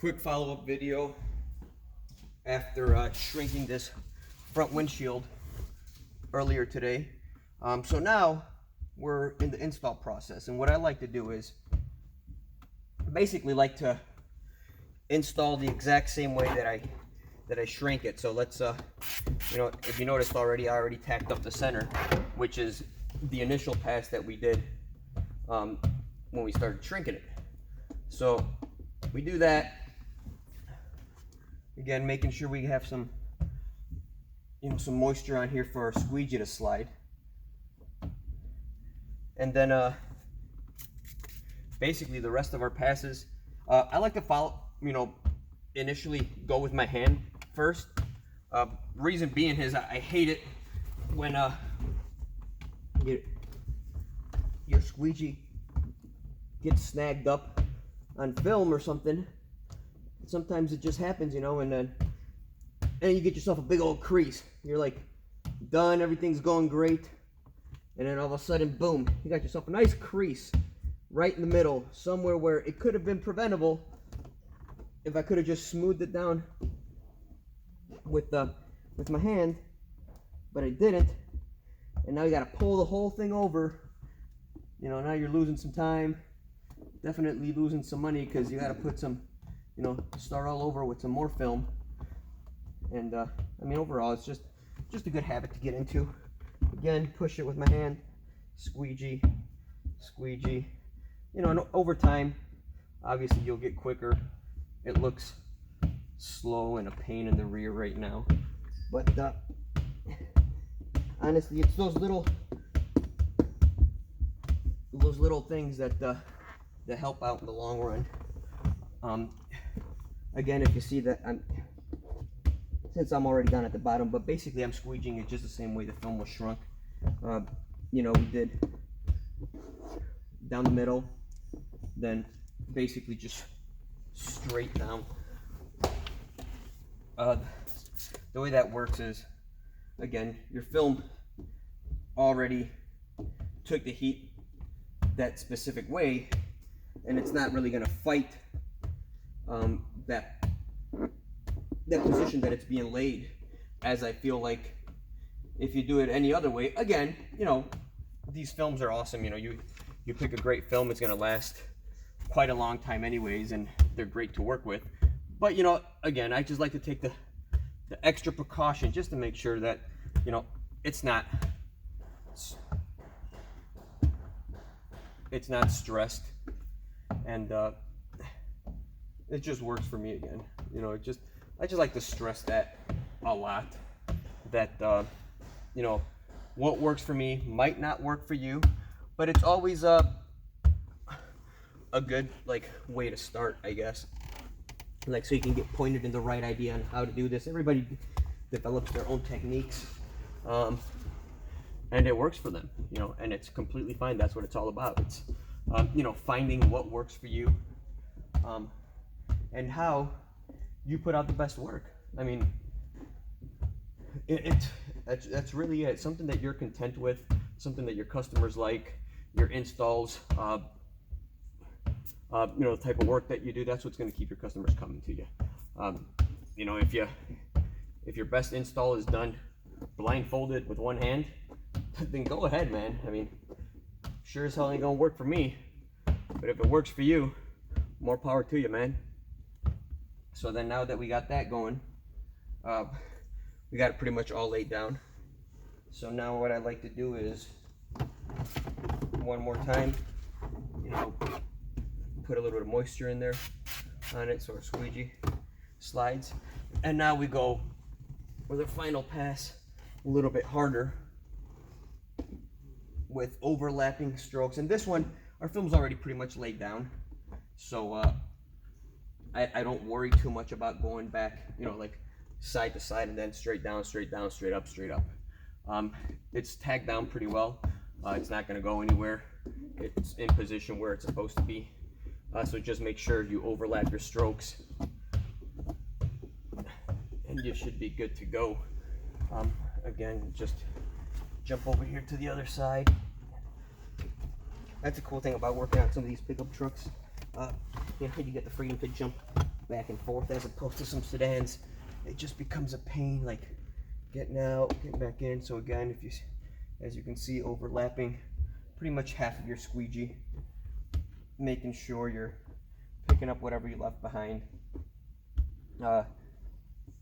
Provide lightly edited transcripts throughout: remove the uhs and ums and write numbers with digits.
quick follow-up video after shrinking this front windshield earlier today. So now we're in the install process, and what I like to do is basically like to install the exact same way that I shrink it. So let's if you noticed already, I already tacked up the center, which is the initial pass that we did when we started shrinking it. So we do that again, making sure we have some some moisture on here for our squeegee to slide. And then basically the rest of our passes, I like to follow, initially go with my hand first. Reason being is I hate it when your squeegee gets snagged up on film or something. Sometimes it just happens, and then you get yourself a big old crease. You're like done, everything's going great, and then all of a sudden, boom, you got yourself a nice crease right in the middle, somewhere where it could have been preventable if I could have just smoothed it down with my hand, but I didn't. And now you got to pull the whole thing over. Now you're losing some time, definitely losing some money, because you got to put some, start all over with some more film. And overall, it's just a good habit to get into. Again, push it with my hand, squeegee, squeegee. And over time, obviously you'll get quicker. It looks slow and a pain in the rear right now, but honestly, it's those little things that help out in the long run. Again, if you see that since I'm already down at the bottom, but basically I'm squeegeeing it just the same way the film was shrunk. We did down the middle, then basically just straight down. The way that works is, again, your film already took the heat that specific way, and it's not really going to fight that position that it's being laid, as I feel like if you do it any other way. Again, these films are awesome. You pick a great film, it's going to last quite a long time anyways, and they're great to work with. But again, I just like to take the extra precaution just to make sure that it's not stressed, and it just works for me. Again, I just like to stress that a lot, that what works for me might not work for you, but it's always a good way to start, I guess, so you can get pointed in the right idea on how to do this. Everybody develops their own techniques, and it works for them, and it's completely fine. That's what it's all about. It's finding what works for you, and how you put out the best work. That's really it. Something that you're content with, something that your customers like, your installs, the type of work that you do. That's what's going to keep your customers coming to you. If your best install is done blindfolded with one hand, then go ahead, man. Sure as hell ain't gonna work for me, but if it works for you, more power to you, man. So then, now that we got that going, we got it pretty much all laid down. So now what I like to do is, one more time, put a little bit of moisture in there on it so our squeegee slides. And now we go with our final pass a little bit harder with overlapping strokes. And this one, our film's already pretty much laid down, so I don't worry too much about going back, side to side and then straight down, straight down, straight up, straight up. It's tagged down pretty well. It's not going to go anywhere. It's in position where it's supposed to be. So just make sure you overlap your strokes, and you should be good to go. Again, just jump over here to the other side. That's a cool thing about working on some of these pickup trucks. You get the freedom to jump back and forth, as opposed to some sedans. It just becomes a pain, like getting out, getting back in. So again, if you, as you can see, overlapping pretty much half of your squeegee, making sure you're picking up whatever you left behind.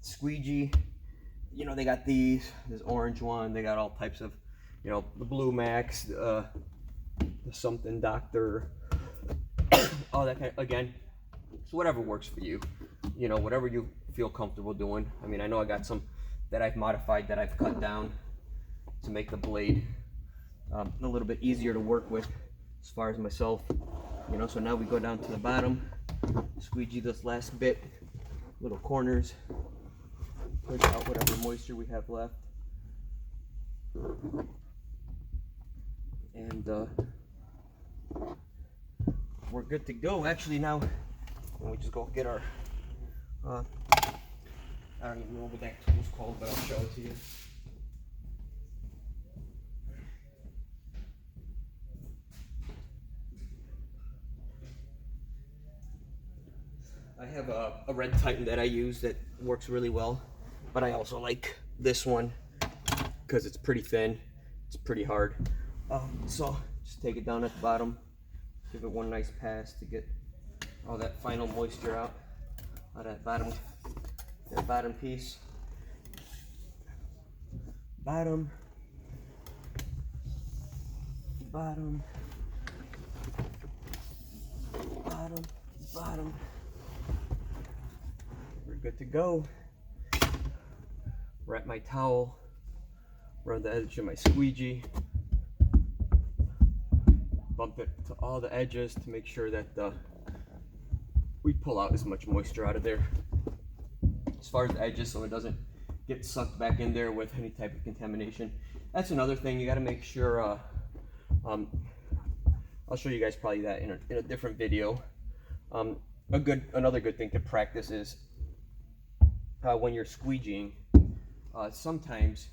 Squeegee, you know, they got this orange one, they got all types of, you know, the Blue Max, the something Doctor, all that kind of, again, so whatever works for you, you know, whatever you feel comfortable doing. I mean, I know I got some that I've modified, that I've cut down to make the blade a little bit easier to work with as far as myself, you know. So now we go down to the bottom, squeegee this last bit, little corners, push out whatever moisture we have left, and we're good to go. Actually, now we just go get our I don't even know what that tool's called, but I'll show it to you. I have a red Titan that I use that works really well, but I also like this one because it's pretty thin, it's pretty hard. So just take it down at the bottom, give it one nice pass to get all that final moisture out of that bottom piece. Bottom, bottom, bottom, bottom. We're good to go. Wrap my towel around the edge of my squeegee. Bump it to all the edges to make sure that we pull out as much moisture out of there as far as the edges, so it doesn't get sucked back in there with any type of contamination. That's another thing you got to make sure. I'll show you guys probably that in a different video. Another good thing to practice is when you're squeegeeing, sometimes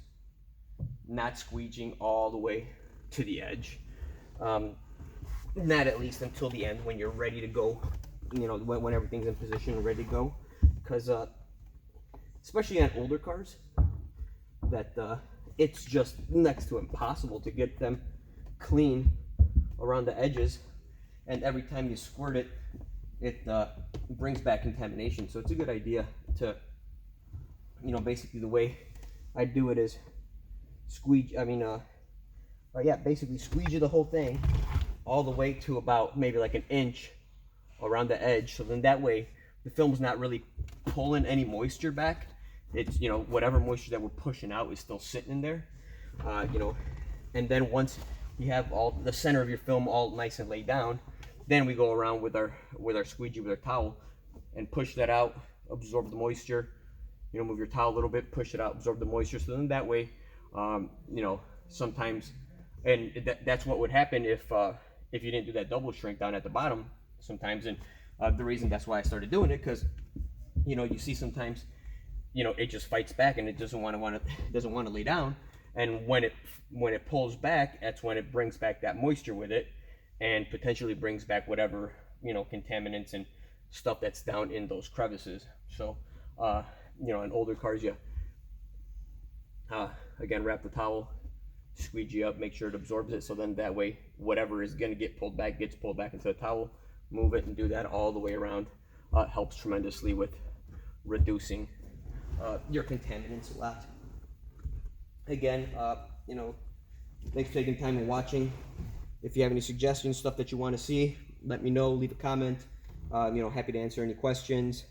not squeegeeing all the way to the edge. Not at least until the end, when you're ready to go, you know, when everything's in position and ready to go. Because especially on older cars, that it's just next to impossible to get them clean around the edges, and every time you squirt it, it brings back contamination. So it's a good idea to, you know, basically the way I do it is basically squeegee the whole thing all the way to about maybe like an inch around the edge. So then that way the film's not really pulling any moisture back. It's, you know, whatever moisture that we're pushing out is still sitting in there, you know. And then once you have all the center of your film all nice and laid down, then we go around with our squeegee, with our towel, and push that out, absorb the moisture. You know, move your towel a little bit, push it out, absorb the moisture. So then that way, you know, sometimes, and that's what would happen if you didn't do that double shrink down at the bottom sometimes. And the reason that's why I started doing it, because, you know, you see sometimes, you know, it just fights back and it doesn't want to lay down. And when it pulls back, that's when it brings back that moisture with it, and potentially brings back whatever, you know, contaminants and stuff that's down in those crevices. So, you know, in older cars, you again, wrap the towel, squeegee up, make sure it absorbs it. So then that way, whatever is going to get pulled back gets pulled back into the towel. Move it and do that all the way around. Helps tremendously with reducing your contaminants a lot. Again, you know, thanks for taking time and watching. If you have any suggestions, stuff that you want to see, let me know. Leave a comment. You know, happy to answer any questions.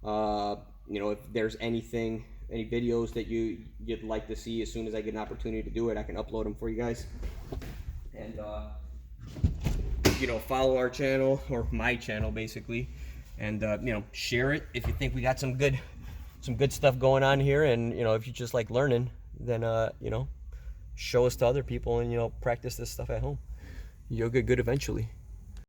You know, if there's any videos that you'd like to see, as soon as I get an opportunity to do it, I can upload them for you guys. And you know, follow our channel, or my channel basically, and you know, share it if you think we got some good stuff going on here. And you know, if you just like learning, then you know, show us to other people, and you know, practice this stuff at home. You'll get good eventually.